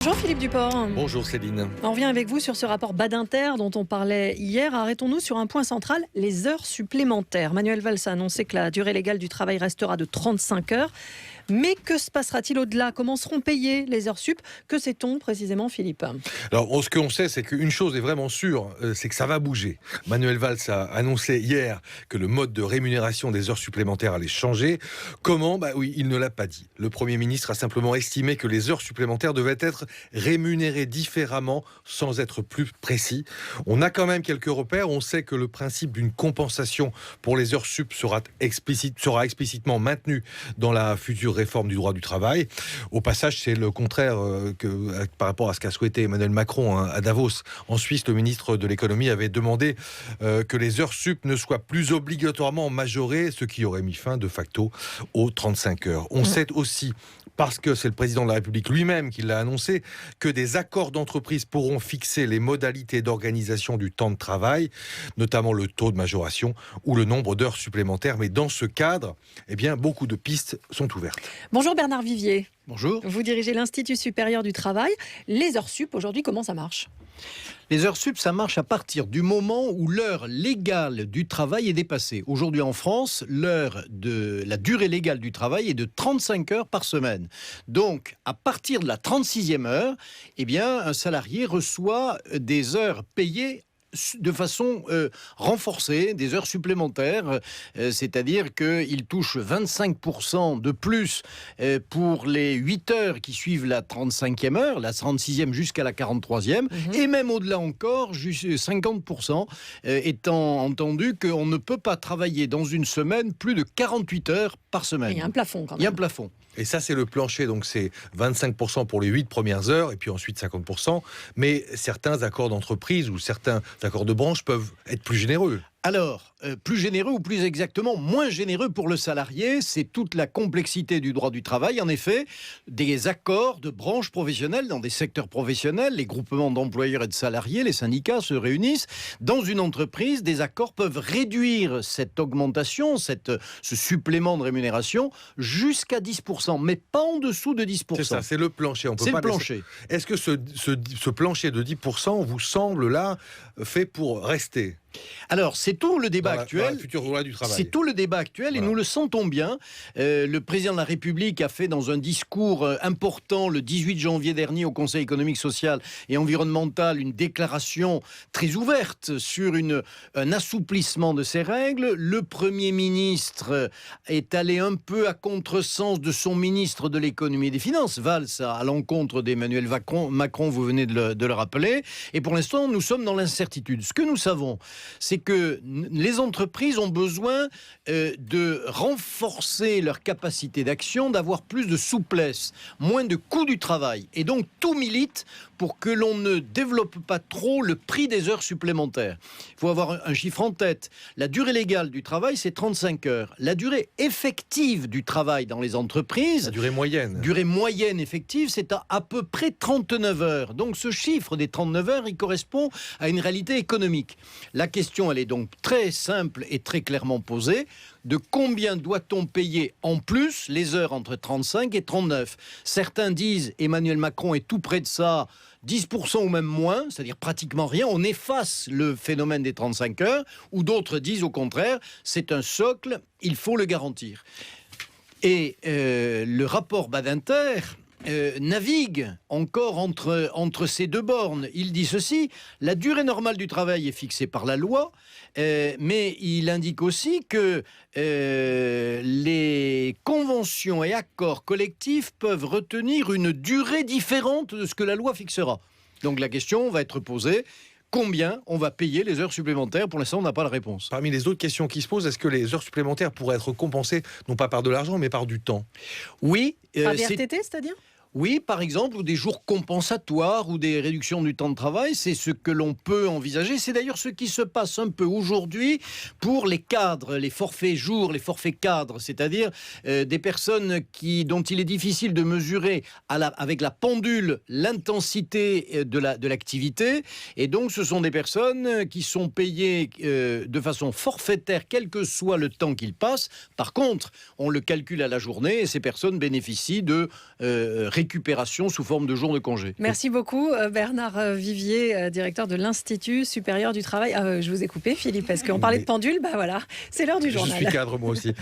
Bonjour Philippe Duport. Bonjour Céline. On revient avec vous sur ce rapport Badinter dont on parlait hier. Arrêtons-nous sur un point central, les heures supplémentaires. Manuel Valls a annoncé que la durée légale du travail restera de 35 heures. Mais que se passera-t-il au-delà? Comment seront payées les heures sup? Que sait-on précisément, Philippe? Alors, ce qu'on sait, c'est qu'une chose est vraiment sûre, c'est que ça va bouger. Manuel Valls a annoncé hier que le mode de rémunération des heures supplémentaires allait changer. Comment? Oui, il ne l'a pas dit. Le Premier ministre a simplement estimé que les heures supplémentaires devaient être rémunérées différemment, sans être plus précis. On a quand même quelques repères. On sait que le principe d'une compensation pour les heures sup sera explicitement maintenu dans la future réforme du droit du travail. Au passage, c'est le contraire par rapport à ce qu'a souhaité Emmanuel Macron à Davos. En Suisse, le ministre de l'économie avait demandé que les heures sup ne soient plus obligatoirement majorées, ce qui aurait mis fin de facto aux 35 heures. On sait aussi, parce que c'est le président de la République lui-même qui l'a annoncé, que des accords d'entreprise pourront fixer les modalités d'organisation du temps de travail, notamment le taux de majoration ou le nombre d'heures supplémentaires. Mais dans ce cadre, beaucoup de pistes sont ouvertes. Bonjour Bernard Vivier. Bonjour. Vous dirigez l'Institut supérieur du travail. Les heures sup, aujourd'hui, comment ça marche? Les heures sup, ça marche à partir du moment où l'heure légale du travail est dépassée. Aujourd'hui en France, la durée légale du travail est de 35 heures par semaine. Donc, à partir de la 36e heure, un salarié reçoit des heures payées de façon renforcée, des heures supplémentaires, c'est-à-dire qu'il touche 25% de plus pour les 8 heures qui suivent la 35e heure, la 36e jusqu'à la 43e, et même au-delà encore, 50%, étant entendu qu'on ne peut pas travailler dans une semaine plus de 48 heures par semaine. Il y a un plafond quand même. Il y a un plafond. Et ça, c'est le plancher, donc c'est 25% pour les 8 premières heures, et puis ensuite 50%. Mais certains accords d'entreprise ou certains accords de branche peuvent être plus généreux. Alors, plus généreux ou plus exactement moins généreux pour le salarié, c'est toute la complexité du droit du travail. En effet, des accords de branches professionnelles dans des secteurs professionnels, les groupements d'employeurs et de salariés, les syndicats se réunissent. Dans une entreprise, des accords peuvent réduire cette augmentation, ce supplément de rémunération jusqu'à 10%, mais pas en dessous de 10%. C'est ça, c'est le plancher. C'est le plancher. Est-ce que ce plancher de 10% vous semble là fait pour rester ? Alors, c'est tout le débat actuel. Dans la future loi du travail. C'est tout le débat actuel et nous le sentons bien. Le président de la République a fait dans un discours important le 18 janvier dernier au Conseil économique, social et environnemental une déclaration très ouverte sur un assouplissement de ces règles. Le Premier ministre est allé un peu à contresens de son ministre de l'économie et des finances, Valls, à l'encontre d'Emmanuel Macron, vous venez de le rappeler. Et pour l'instant, nous sommes dans l'incertitude. Ce que nous savons, c'est que les entreprises ont besoin de renforcer leur capacité d'action, d'avoir plus de souplesse, moins de coût du travail. Et donc, tout milite pour que l'on ne développe pas trop le prix des heures supplémentaires. Il faut avoir un chiffre en tête. La durée légale du travail, c'est 35 heures. La durée effective du travail dans les entreprises... La durée moyenne. Durée moyenne effective, c'est à peu près 39 heures. Donc, ce chiffre des 39 heures, il correspond à une réalité économique. La question, elle est donc très simple et très clairement posée. De combien doit-on payer en plus les heures entre 35 et 39? Certains disent, Emmanuel Macron est tout près de ça, 10% ou même moins, c'est-à-dire pratiquement rien, on efface le phénomène des 35 heures, ou d'autres disent au contraire, c'est un socle, il faut le garantir. Et le rapport Badinter navigue encore entre ces deux bornes. Il dit ceci: la durée normale du travail est fixée par la loi, mais il indique aussi que les conventions et accords collectifs peuvent retenir une durée différente de ce que la loi fixera. Donc la question va être posée: combien on va payer les heures supplémentaires? Pour l'instant, on n'a pas la réponse. Parmi les autres questions qui se posent, est-ce que les heures supplémentaires pourraient être compensées, non pas par de l'argent, mais par du temps? Oui. Par des RTT, c'est-à-dire? Oui, par exemple, ou des jours compensatoires ou des réductions du temps de travail, c'est ce que l'on peut envisager. C'est d'ailleurs ce qui se passe un peu aujourd'hui pour les cadres, les forfaits jours, les forfaits cadres, c'est-à-dire des personnes dont il est difficile de mesurer avec la pendule l'intensité de l'activité. Et donc, ce sont des personnes qui sont payées de façon forfaitaire, quel que soit le temps qu'ils passent. Par contre, on le calcule à la journée et ces personnes bénéficient de récupération sous forme de jours de congé. Merci beaucoup Bernard Vivier, directeur de l'Institut supérieur du travail. Je vous ai coupé Philippe, parce qu'on parlait de pendule, voilà, c'est l'heure du journal. Je suis cadre moi aussi.